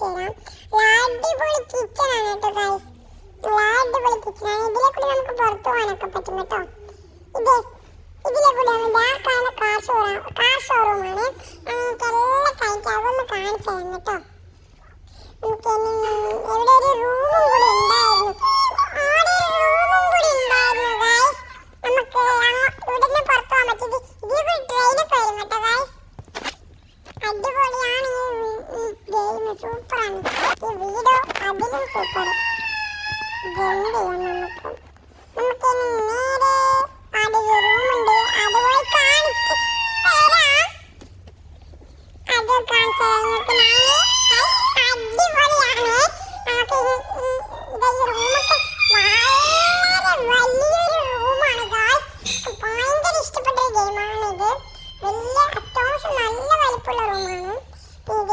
തരാം. അടിപൊളി കിച്ചൺ ആണ് കേട്ടോ ഗൈസ്. അടിപൊളി കിച്ചൺ ആണ്. ഇതിലെ കൂടി നമുക്ക് പുറത്തു പോകാനൊക്കെ പറ്റും കേട്ടോ. ഇതിലെ കൂടി കാണുന്ന കാർ ഷോറൂമാണ്. നമുക്കെല്ലാം കഴിക്കാം. അതൊന്ന് കാണിച്ചു തരാം കേട്ടോ. നമുക്ക് എവിടെ ഒരു റൂമും കൂടി ഉണ്ടായിരുന്നു. അവിടെ ഒരു റൂമും കൂടി ഉണ്ടായിരുന്നു ഗൈസ്. നമുക്ക് ഇവിടുന്ന് പുറത്തു പോകാൻ പറ്റും. ഇതിൽ കൂടി ട്രെയിനൊക്കെ വരും കേട്ടോ ഗൈസ്. അടിപൊളിയാണ് ഈ ഗെയിം. സൂപ്പറാണ് ഈ വീഡിയോ. അതിലും സൂപ്പർ. ജമ്പ് ചെയ്യാം നമുക്ക് നേരെ അവിടെ ഒരു റൂമുണ്ട്. അതുപോലെ കാണിച്ച് തരാം. അത് കാണിച്ചു തരാം നിങ്ങൾക്ക്. അടിപൊളിയാണ്. നമുക്ക് ഈ റൂമൊക്കെ വളരെ വലിയൊരു റൂമാണ് ഗായ്സ്. ഭയങ്കര ഇഷ്ടപ്പെട്ട ഒരു ഗെയിമാണിത്. വലിയ അത്യാവശ്യം നല്ല വലിപ്പമുള്ള റൂമാണ്.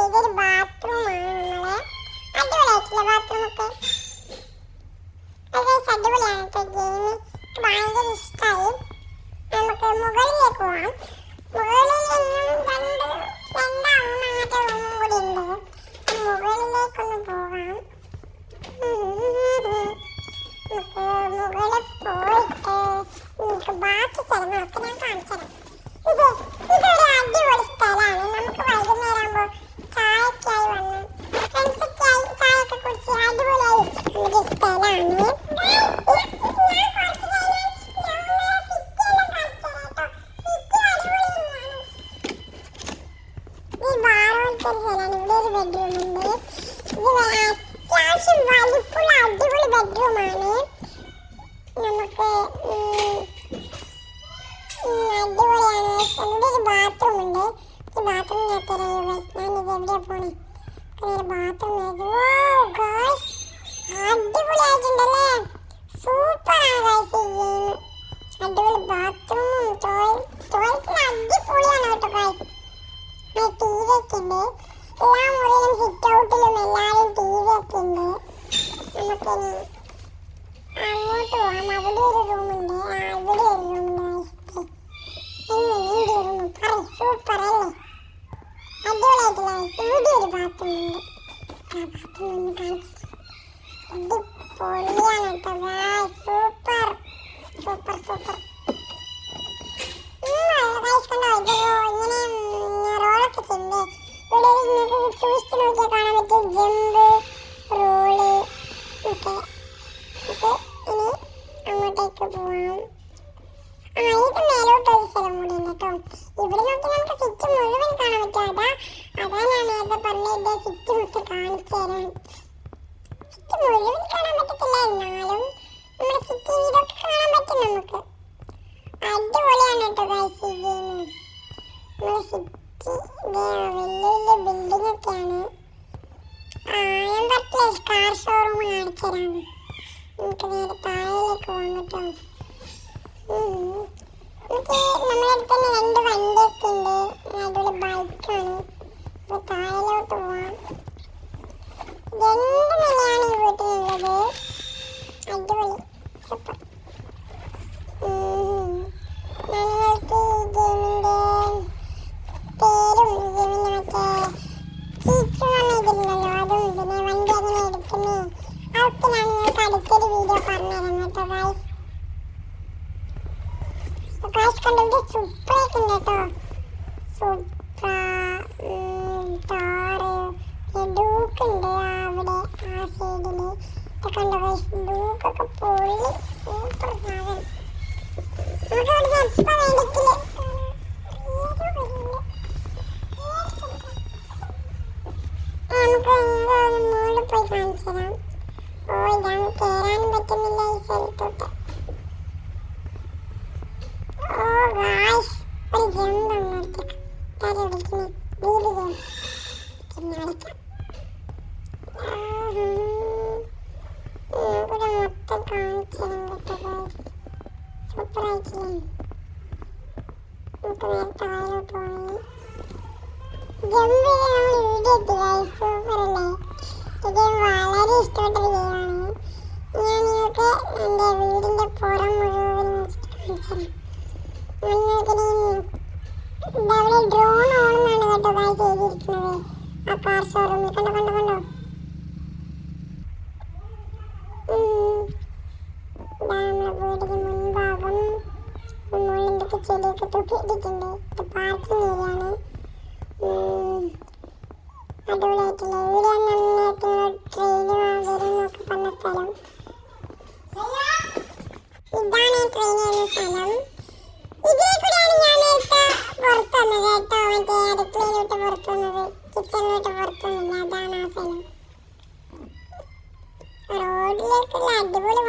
ഇതൊരു ബാത്റൂമാണ്. നമ്മളെ അടിപൊളിയായിട്ടില്ല ബാത്റൂമൊക്കെ. അടിപൊളിയാണ് കേട്ടോ ഗെയിം. ഭയങ്കര ഇഷ്ടമായി. നമുക്ക് മുകളിലേക്ക് പോവാം. മുകളിൽ രണ്ടാമത്തെ റൂമും കൂടി ഉണ്ട്. മുകളിലേക്കൊന്ന് പോകാം. നമുക്ക് മുകളിൽ പോയിട്ട് നമുക്ക് ബാക്കി സ്ഥലങ്ങളൊക്കെ ഞാൻ കാണിച്ചു തരാം. ഇതൊരു അടിപൊളി സ്ഥലമാണ്. നമുക്ക് വൈകുന്നേരം ആകുമ്പോൾ ചായക്കായി വന്ന് ഫ്രണ്ട്സൊക്കെയായി ചായയൊക്കെ കുടിച്ച് അടിപൊളിയായി ഒരു സ്ഥലമാണ്. ഇവിടെ ഒരു ബെഡ്റൂം ഉണ്ട്. ഇത് അത്യാവശ്യം വലിപ്പുള്ള അടിപൊളി ബെഡ്റൂമാണ്. നമുക്ക് അടിപൊളിയാണ്. ഇവിടെ ഒരു ബാത്റൂം ഉണ്ട്. ഈ ബാത്റൂമിനകത്ത് ഞാനിത് എവിടെയാ പോണേ? ബാത്റൂം അടിപൊളിയായിട്ടുണ്ടല്ലേ. സൂപ്പറാണ് ഗൈസ് ഈ ഗെയിം. അടിപൊളി ബാത്റൂമും ടോയ്ലറ്റിന് അടിപൊളിയാണ് കേട്ടോ ഗൈസ്. ടി വി ഒക്കെ ഉണ്ട്. എല്ലാ മുറിയിലും സിറ്റ് ഔട്ടിലും എല്ലാവരും ടി വി ഒക്കെ ഉണ്ട്. നമുക്കിനി അങ്ങോട്ട് പോകാം. അവിടെ ഒരു റൂമുണ്ട്. ഇവിടെ ഒരു റൂമുണ്ട്. സൂപ്പറല്ലേ? അടിപൊളിയായിട്ടില്ല. ഇവിടെ ഒരു ബാത്റൂം ഉണ്ട്. ആ ബാത്റൂം ഒന്ന് കാണിച്ചു. ഇത് പൊളിയാണ് കേട്ടോ. Super super super. കണ്ടോ ഇങ്ങനെ റോളൊക്കെ ചെയ്യണ്ടേ? ഇവിടെ നിങ്ങൾക്ക് സൂക്ഷിച്ച് നോക്കിയാൽ കാണാൻ പറ്റും ജമ്പ് റോള് ഒക്കെ. ഇനി അങ്ങോട്ടേക്ക് പോവാം. ഇത് മേലോട്ടൊരു സ്ഥലം കൂടി ഉണ്ട് കേട്ടോ. ഇവിടെ നോക്കി നമുക്ക് സിറ്റ് മുഴുവൻ കാണാൻ പറ്റും. അതാ ഞാൻ നേരത്തെ പറഞ്ഞത് സിറ്റ് മൊത്തം കാണിച്ചു തരാൻ. സിറ്റ് മുഴുവൻ കാണാൻ പറ്റത്തില്ല, എന്നാലും നമ്മുടെ സിറ്റ് ഇതൊക്കെ കാണാൻ പറ്റും നമുക്ക്. അടിപൊളിയാണ് കേട്ടോ ഗൈസ് ഈ ഗെയിം. നമ്മുടെ സിറ്റി വലിയ വലിയ ബിൽഡിംഗ് ഒക്കെയാണ്. ഞാൻ പറ്റില്ല കാർ ഷോറൂം കാണിച്ചു തരാം. നമുക്ക് നേരെ താഴേക്ക് പോകാം കേട്ടോ. നമുക്ക് നമ്മുടെ അടുത്ത് തന്നെ 2 വണ്ടിയൊക്കെ ഉണ്ട്. അടിപൊളി ബൈക്കാണ്. അപ്പോൾ താഴേലോട്ട് പോവാം. 2 നിലയാണ് ഈ വീട്ടിലുള്ളത്. അടിപൊളി സൂപ്പർ. നിങ്ങൾക്ക് ഈ ഗെയിമിൻ്റെ പേരും ഗെയിമിൻ്റെ മറ്റേ ചീച്ചു വന്നിട്ടുണ്ടല്ലോ, അതും പിന്നെ വണ്ടി എങ്ങനെ എടുക്കുന്നേ അതൊക്കെ ഞാൻ നിങ്ങൾക്ക് അടുത്തൊരു വീഡിയോ പറഞ്ഞുതരാം കേട്ടോ ഗൈസ്. ഗൈസ് കണ്ടോ ഇവിടെ സൂപ്പറായിട്ടുണ്ട് കേട്ടോ. സൂപ്പർ താറ് ഡൂക്കുണ്ട് അവിടെ ആ സൈഡിൽ. ഇതൊക്കെ കണ്ടോ ഗൈസ്, ഡൂക്കൊക്കെ പൊളി സൂപ്പർ സാധനം. നമുക്ക് ഇവിടുന്ന് എപ്പോൾ വേണ്ടെങ്കില് നമുക്ക് മുകളിൽ പോയി കാണിച്ചു തരാം. ഇതാണ് കയറാൻ പറ്റുന്നില്ല ഈ സ്ഥലത്തോട്ട്. ഗായ്സ് ഒരു ജമ്പ് അങ്ങോട്ടേക്ക് താരം വിളിക്കുന്നേ വീട് ജമ്പ് പിന്നെ അടയ്ക്കാം. ഇവിടെ മൊത്തം കാണിച്ചു തരാം കേട്ടോ ഗായ്സ്. സൂപ്പറായിട്ടില്ലേ? നമുക്ക് നേരെ താഴോട്ട് പോയി ജമ്പ് ചെയ്യാൻ വീഡിയോ എത്തി ഗായ്സ്. സൂപ്പറല്ലേ? ഇത് വളരെ ഇഷ്ടപ്പെട്ടൊരു ഗെയിമാണ്. ഞാൻ നിങ്ങൾക്ക് എൻ്റെ വീടിൻ്റെ പുറം മുഴുവൻ കാണിച്ചു തരാം. അവിടെ ഡ്രോൺ ഓണെന്നാണ് കേട്ടോ ഗായ്സ് എഴുതിയിരിക്കുന്നത്. ആ കാർ ഷോറൂമിൽ കണ്ടോ കണ്ടോ കണ്ടോ ചെടിയൊക്കെ തൂക്കിയിട്ടിട്ടുണ്ട്. ഇത് പാർക്കിംഗ് ഏരിയയാണ്. അടിപൊളിയായിട്ടുള്ള ഇവിടെ നന്നായിട്ട് ട്രെയിൻ വരും എന്നൊക്കെ പറഞ്ഞ സ്ഥലം. ഇതാണ് ട്രെയിൻ വരുന്ന സ്ഥലം. ഇതിലെ കൂടെയാണ് ഞാൻ നേരത്തെ പുറത്തു വന്നത് കേട്ടോ. മറ്റേ അടുക്കളയിലോട്ട് പുറത്തു വന്നത്, കിച്ചണിലോട്ട് പുറത്തു വന്നില്ല. അതാണ് ആ സ്ഥലം. റോഡിലേക്കുള്ള അടിപൊളി